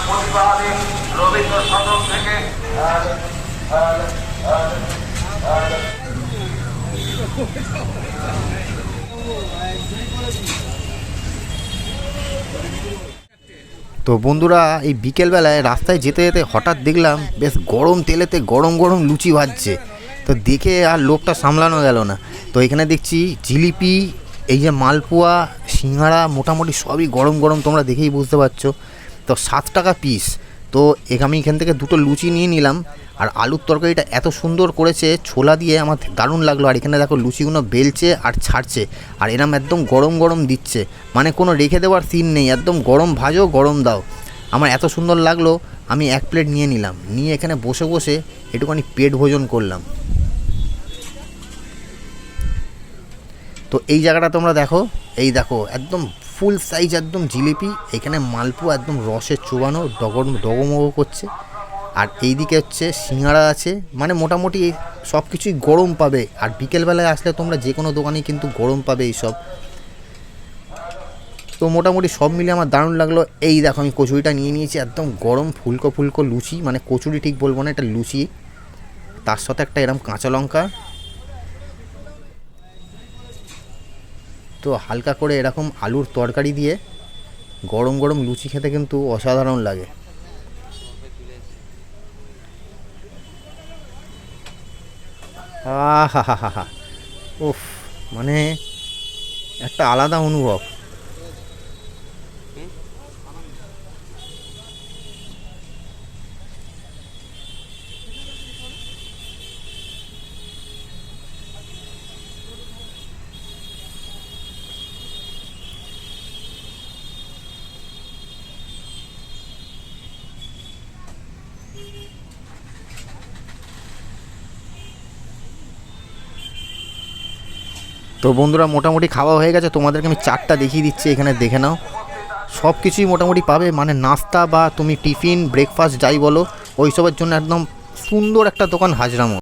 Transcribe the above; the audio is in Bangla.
প্রতিবাদী রবীন্দ্র সদন থেকে তো বন্ধুরা, এই বিকেলবেলায় রাস্তায় যেতে যেতে হঠাৎ দেখলাম বেশ গরম তেলেতে গরম গরম লুচি ভাজছে। তো দেখে আর লোভটা সামলানো গেল না। তো এখানে দেখছি জিলিপি, এই যে মালপোয়া, সিঙ্গাড়া, মোটামুটি সবই গরম গরম, তোমরা দেখেই বুঝতে পারছো। তো 7 টাকা পিস। তো আমি এখান থেকে 2টো লুচি নিয়ে নিলাম। আর আলুর তরকারিটা এত সুন্দর করেছে ছোলা দিয়ে, আমার দারুণ লাগলো। আর এখানে দেখো লুচিগুলো বেলছে আর ছাড়ছে, আর এরম একদম গরম গরম দিচ্ছে, মানে কোনো রেখে দেওয়ার সিন নেই, একদম গরম ভাজো গরম দাও। আমার এত সুন্দর লাগলো, আমি 1 প্লেট নিয়ে নিলাম, নিয়ে এখানে বসে বসে একটুখানি পেট ভোজন করলাম। তো এই জায়গাটা তোমরা দেখো, এই দেখো একদম ফুল সাইজ একদম জিলিপি, এখানে মালপোয়া একদম রসে চোবানো ডগমগ করছে। আর এইদিকে হচ্ছে সিঙ্গাড়া আছে, মানে মোটামুটি সব কিছুই গরম পাবে। আর বিকেলবেলায় আসলে তোমরা যে কোনো দোকানেই কিন্তু গরম পাবে এইসব। তো মোটামুটি সব মিলে আমার দারুণ লাগলো। এই দেখো আমি কচুরিটা নিয়ে নিয়েছি, একদম গরম ফুলকো ফুলকো লুচি, মানে কচুরি ঠিক বলবো না, এটা লুচি, তার সাথে একটা এরম কাঁচা লঙ্কা। তো হালকা করে এরকম আলুর তরকারি দিয়ে গরম গরম লুচি খেতে কিন্তু অসাধারণ লাগে। আহা হা হা হা, উফ, মানে একটা আলাদা অনুভব। তো বন্ধুরা, মোটামুটি খাওয়া হয়ে গেছে, তোমাদেরকে আমি চারটা দেখিয়ে দিচ্ছি, এখানে দেখে নাও। সব কিছুই মোটামুটি পাবে, মানে নাস্তা বা তুমি টিফিন ব্রেকফাস্ট যাই বলো, ওইসবের জন্য একদম সুন্দর একটা দোকান হাজরামো।